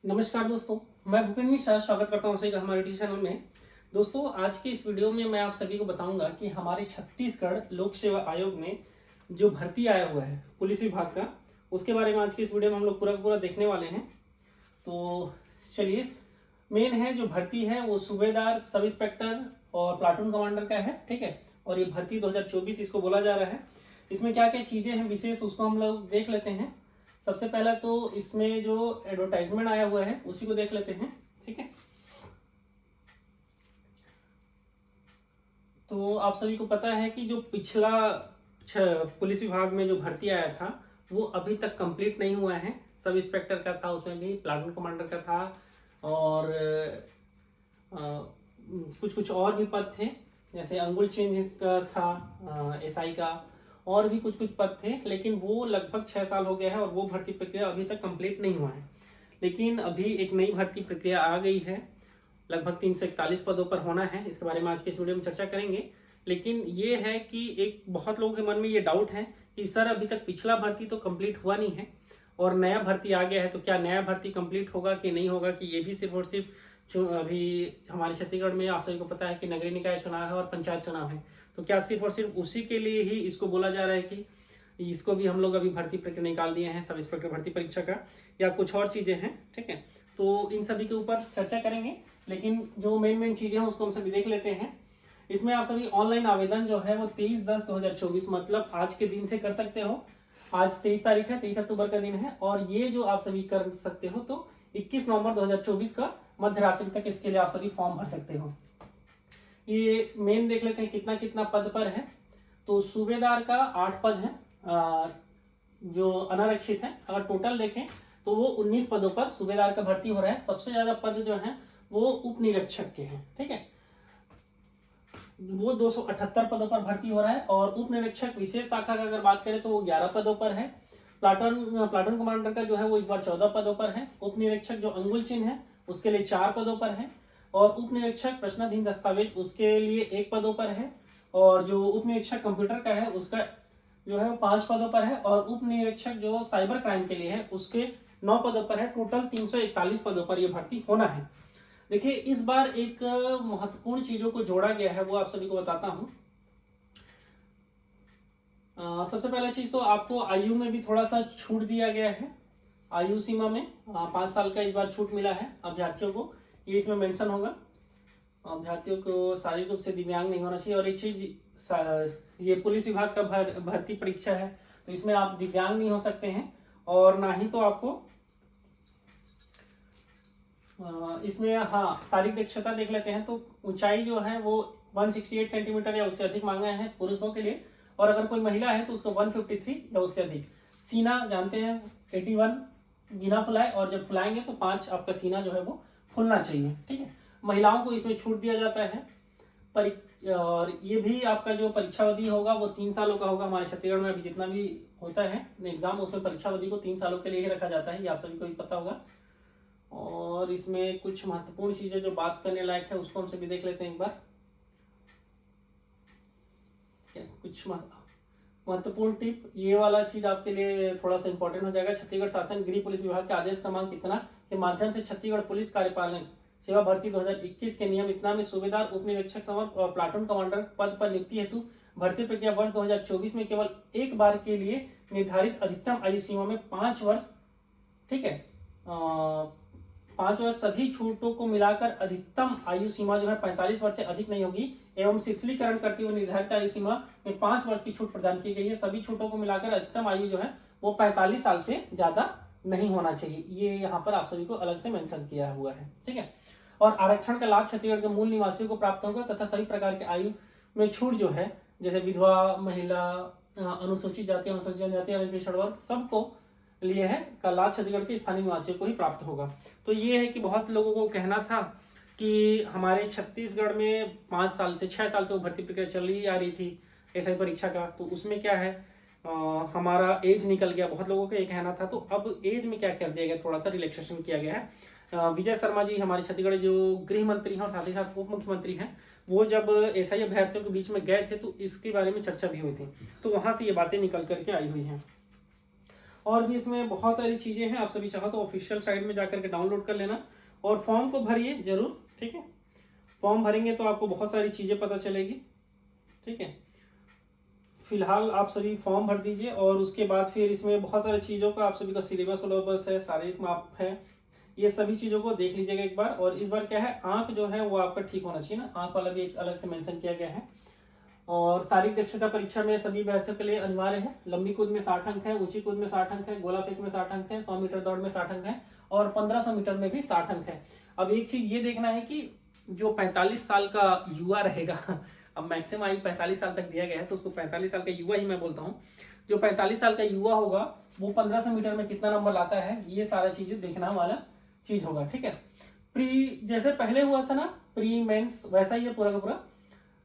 नमस्कार दोस्तों, मैं भूपेंद्र मिश्रा स्वागत करता हूं सभी का हमारे यूट्यूब चैनल में। दोस्तों, आज के इस वीडियो में मैं आप सभी को बताऊंगा कि हमारे छत्तीसगढ़ लोक सेवा आयोग में जो भर्ती आया हुआ है पुलिस विभाग का, उसके बारे में आज के इस वीडियो में हम लोग पूरा देखने वाले हैं। तो चलिए, मेन है जो भर्ती है वो सूबेदार, सब इंस्पेक्टर और प्लाटून कमांडर का है। ठीक है, और ये भर्ती 2024 इसको बोला जा रहा है। इसमें क्या क्या चीजें हैं विशेष, उसको हम लोग देख लेते हैं। सबसे पहला तो इसमें जो एडवर्टाइजमेंट आया हुआ है उसी को देख लेते हैं। ठीक है, तो आप सभी को पता है कि जो पिछला पुलिस विभाग में जो भर्ती आया था वो अभी तक कंप्लीट नहीं हुआ है। सब इंस्पेक्टर का था, उसमें भी प्लाटून कमांडर का था और कुछ कुछ और भी पद थे, जैसे अंगुल चेंज का था, एसआई का, और भी कुछ कुछ पद थे। लेकिन वो लगभग 6 साल हो गया है और वो भर्ती प्रक्रिया अभी तक कंप्लीट नहीं हुआ है। लेकिन अभी एक नई भर्ती प्रक्रिया आ गई है, लगभग 341 पदों पर होना है। इसके बारे में आज के इस वीडियो में चर्चा करेंगे। लेकिन ये है कि एक बहुत लोगों के मन में ये डाउट है कि सर अभी तक पिछला भर्ती तो कंप्लीट हुआ नहीं है और नया भर्ती आ गया है, तो क्या नया भर्ती कंप्लीट होगा कि नहीं होगा, कि ये भी सिर्फ और सिर्फ अभी हमारे छत्तीसगढ़ में आप सभी को पता है कि नगरीय निकाय चुनाव है और पंचायत चुनाव है, तो क्या सिर्फ और सिर्फ उसी के लिए ही इसको बोला जा रहा है कि इसको भी हम लोग अभी भर्ती प्रक्रिया निकाल दिए हैं सब इंस्पेक्टर भर्ती परीक्षा का, या कुछ और चीजें हैं। ठीक है, तो इन सभी के ऊपर चर्चा करेंगे। लेकिन जो मेन चीजें हैं उसको हम सभी देख लेते हैं। इसमें आप सभी ऑनलाइन आवेदन जो है वो 23/10/2024 मतलब आज के दिन से कर सकते हो। आज 23 तारीख है, 23 अक्टूबर का दिन है, और ये जो आप सभी कर सकते हो तो 21 नवंबर 2024 का मध्य रात्रि तक इसके लिए आप सभी फॉर्म भर सकते हो। ये मेन देख लेते हैं कितना कितना पद पर है। तो सूबेदार का 8 पद है जो अनारक्षित है। अगर टोटल देखें तो वो 19 पदों पर सूबेदार का भर्ती हो रहा है। सबसे ज्यादा पद जो है वो उप निरीक्षक के हैं। ठीक है, वो 278 पदों पर भर्ती हो रहा है। और उप निरीक्षक विशेष शाखा का अगर बात करें तो वो 11 पदों पर है। प्लाटून कमांडर का जो है वो इस बार 14 पदों पर है। उप निरीक्षक जो अंगुल चिन्ह है उसके लिए 4 पदों पर है। और उप निरीक्षक प्रश्नाधीन दस्तावेज उसके लिए 1 पदों पर है। और जो उप निरीक्षक कंप्यूटर का है उसका जो है 5 पदों पर है। और उप निरीक्षक जो साइबर क्राइम के लिए है उसके 9 पदों पर है। टोटल 341 पदों पर यह भर्ती होना है। देखिए, इस बार एक महत्वपूर्ण चीजों को जोड़ा गया है, वो आप सभी को बताता हूं। सबसे पहला चीज तो आपको आयु में भी थोड़ा सा छूट दिया गया है। आयु सीमा में 5 साल का इस बार छूट मिला है अभ्यर्थियों को। ये इसमें मेंशन होगा, अभ्यर्थियों को शारीरिक रूप से दिव्यांग नहीं होना चाहिए। और एक चीज, ये पुलिस विभाग का भर्ती परीक्षा है तो इसमें आप दिव्यांग नहीं हो सकते हैं। और ना ही तो आपको इसमें शारीरिक दक्षता देख लेते हैं तो ऊंचाई जो है वो 168 सेंटीमीटर या उससे अधिक मांगा है पुरुषों के लिए। और अगर कोई महिला है तो उसको 153 या उससे अधिक। सीना जानते हैं 81 बिना फुलाए, और जब फुलाएंगे तो 5 आपका सीना जो है वो फुलना चाहिए। ठीक है, महिलाओं को इसमें छूट दिया जाता है। और ये भी आपका जो परीक्षावधि होगा वो 3 सालों का होगा। हमारे छत्तीसगढ़ में अभी जितना भी होता है एग्जाम, उसमें परीक्षावधि को 3 सालों के लिए ही रखा जाता है, ये आप सभी को भी पता होगा। और इसमें कुछ महत्वपूर्ण चीजें जो बात करने लायक है उसको हम सभी देख लेते हैं एक बार। कुछ महत्वपूर्ण टिप, ये वाला चीज आपके लिए थोड़ा सा इंपॉर्टेंट हो जाएगा। छत्तीसगढ़ शासन गृह पुलिस विभाग के आदेश क्रमांक इतना के माध्यम से छत्तीसगढ़ पुलिस कार्यपालन सेवा भर्ती 2021 के नियम इतना में सूबेदार, उप निरीक्षक समर और प्लाटून कमांडर पद पर नियुक्ति हेतु भर्ती प्रक्रिया वर्ष 2024 में केवल एक बार के लिए निर्धारित अधिकतम आयु सीमा में 5 वर्ष, ठीक है, 5 वर्ष सभी छूटों को मिलाकर अधिकतम आयु सीमा जो है 45 वर्ष से अधिक नहीं होगी। एवं शिथिलीकरण करते हुए निर्धारित आयु सीमा में 5 वर्ष की छूट प्रदान की गई है। सभी छूटों को मिलाकर अधिकतम आयु जो है वो 45 साल से ज्यादा नहीं होना चाहिए। ये यहाँ पर आप सभी को अलग से मेंशन किया हुआ है। ठीक है, और आरक्षण का लाभ छत्तीसगढ़ के मूल निवासियों को प्राप्त होगा तथा सभी प्रकार के आयु में छूट जो है, जैसे विधवा, महिला, अनुसूचित जाति, अनुसूचित जनजाति, पिछड़ा वर्ग, सबको लिए है का लाभ छत्तीसगढ़ के स्थानीय निवासियों को ही प्राप्त होगा। तो ये है कि बहुत लोगों को कहना था कि हमारे छत्तीसगढ़ में 5 साल से 6 साल से वो भर्ती प्रक्रिया चल रही आ रही थी एसआई परीक्षा का, तो उसमें क्या है हमारा एज निकल गया, बहुत लोगों का ये कहना था। तो अब एज में क्या कर दिया गया, थोड़ा सा रिलैक्सेशन किया गया है। विजय शर्मा जी हमारे छत्तीसगढ़ जो गृह मंत्री हैं और साथ ही साथ उप मुख्यमंत्री हैं, वो जब एसआई अभ्यर्थियों के बीच में गए थे तो इसके बारे में चर्चा भी हुई थी, तो वहां से ये बातें निकल करके आई हुई हैं। और भी इसमें बहुत सारी चीज़ें हैं, आप सभी चाहो तो ऑफिशियल साइट में जाकर के डाउनलोड कर लेना और फॉर्म को भरिए जरूर, ठीक है। फॉर्म भरेंगे तो आपको बहुत सारी चीज़ें पता चलेगी, ठीक है। फिलहाल आप सभी फॉर्म भर दीजिए और उसके बाद फिर इसमें बहुत सारी चीज़ों का आप सभी का सिलेबस है, शारीरिक माप है, ये सभी चीज़ों को देख लीजिएगा एक बार। और इस बार क्या है, आंक जो है वो आपका ठीक होना चाहिए ना, आंक वाला भी एक अलग से मेंशन किया गया है। और शारीरिक दक्षता परीक्षा में सभी अभ्यर्थियों के लिए अनिवार्य है। लंबी कूद में 60 अंक है, ऊंची कूद में 60 अंक है, गोला फेंक में 60 अंक है, 100 मीटर दौड़ में 60 अंक है और 1500 मीटर में भी 60 अंक है। अब एक चीज ये देखना है कि जो 45 साल का युवा रहेगा, अब मैक्सिमम आयु 45 साल तक दिया गया है तो उसको 45 साल का युवा ही मैं बोलता हूँ, जो 45 साल का युवा होगा वो 1500 मीटर में कितना नंबर लाता है, ये सारा चीजें देखना वाला चीज होगा, ठीक है। प्री जैसे पहले हुआ था ना, प्री मेंस, वैसा ही है पूरा का पूरा।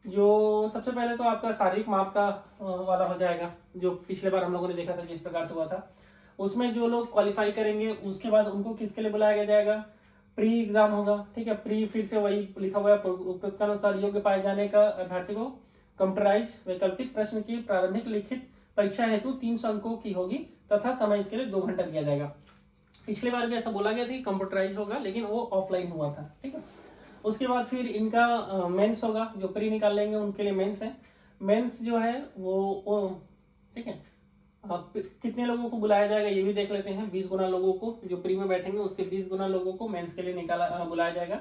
जो सबसे पहले तो आपका शारीरिक माप का वाला हो जाएगा, जो पिछले बार हम लोगों ने देखा था जिस प्रकार से हुआ था, उसमें जो लोग क्वालिफाई करेंगे उसके बाद उनको किसके लिए बुलाया जाएगा, प्री एग्जाम होगा, ठीक है। प्री फिर से वही लिखा हुआ है, उपयुक्तानुसार योग्य पाए जाने का अभ्यर्थी को कंप्यूटराइज वैकल्पिक प्रश्न की प्रारंभिक लिखित परीक्षा हेतु 300 अंकों की होगी तथा समय इसके लिए 2 घंटा दिया जाएगा। पिछले बार भी ऐसा बोला गया था कि कंप्यूटराइज होगा, लेकिन वो ऑफलाइन हुआ था, ठीक है। उसके बाद फिर इनका मेंस होगा, जो प्री निकाल लेंगे उनके लिए मेंस है। मेंस जो है वो ठीक है, कितने लोगों को बुलाया जाएगा ये भी देख लेते हैं। 20 गुना लोगों को, जो प्री में बैठेंगे उसके 20 गुना लोगों को मेंस के लिए बुलाया जाएगा।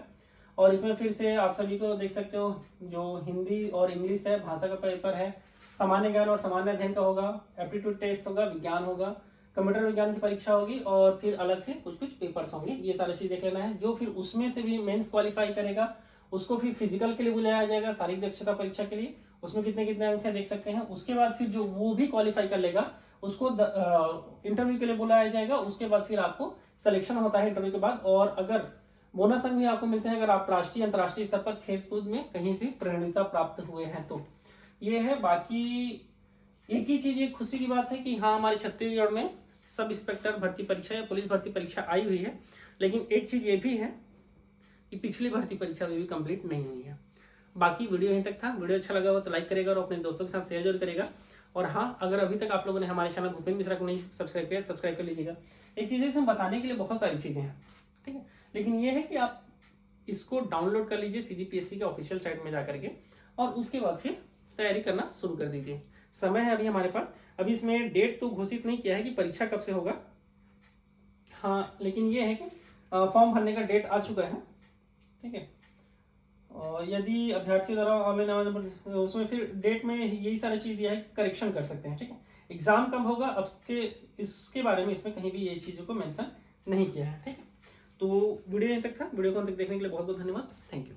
और इसमें फिर से आप सभी को देख सकते हो, जो हिंदी और इंग्लिश है, भाषा का पेपर है, सामान्य ज्ञान और सामान्य अध्ययन का होगा, एप्टीट्यूड टेस्ट होगा, विज्ञान होगा, कंप्यूटर विज्ञान की परीक्षा होगी और फिर अलग से कुछ कुछ पेपर्स होंगे। ये सारी चीज देख लेना है। जो फिर उसमें से भी मेंस क्वालिफाई करेगा उसको फिर फिजिकल के लिए बुलाया जाएगा, शारीरिक दक्षता परीक्षा के लिए, उसमें कितने कितने अंक है देख सकते हैं। उसके बाद फिर जो वो भी क्वालिफाई कर लेगा उसको इंटरव्यू के लिए बुलाया जाएगा। उसके बाद फिर आपको सिलेक्शन होता है इंटरव्यू के बाद, और अगर बोनस अंक भी आपको मिलते हैं अगर आप राष्ट्रीय अंतर्राष्ट्रीय स्तर पर खेल कूद में कहीं से प्रेरणा प्राप्त हुए हैं तो। ये है। बाकी एक ही चीज, एक खुशी की बात है कि हाँ, हमारे छत्तीसगढ़ में सब इंस्पेक्टर भर्ती परीक्षा या पुलिस भर्ती परीक्षा आई हुई है, लेकिन एक चीज ये भी है कि पिछली भर्ती परीक्षा भी कंप्लीट नहीं हुई है। बाकी वीडियो यहीं तक था। वीडियो अच्छा लगा हो तो लाइक करेगा और अपने दोस्तों के साथ शेयर जरूर करेगा। और हाँ, अगर अभी तक आप लोगों ने हमारे चैनल भूपेंद्र मिश्रा को नहीं सब्सक्राइब किया, सब्सक्राइब कर लीजिएगा। एक चीज़ इसमें बताने के लिए बहुत सारी चीज़ें हैं, ठीक है, लेकिन ये है कि आप इसको डाउनलोड कर लीजिए CGPSC के ऑफिशियल साइट में जाकर के, और उसके बाद फिर तैयारी करना शुरू कर दीजिए। समय है अभी हमारे पास। अभी इसमें डेट तो घोषित नहीं किया है कि परीक्षा कब से होगा, हाँ, लेकिन ये है कि फॉर्म भरने का डेट आ चुका है, ठीक है। और यदि अभ्यर्थी द्वारा ऑनलाइन आवेदन, उसमें फिर डेट में यही सारी चीज दिया है कि करेक्शन कर सकते हैं, ठीक है। एग्जाम कब होगा अब के इसके बारे में इसमें कहीं भी ये चीजों को मेंशन नहीं किया है, ठीक है। तो वीडियो यहीं तक था। वीडियो को अंत तक देखने के लिए बहुत बहुत धन्यवाद। Thank you.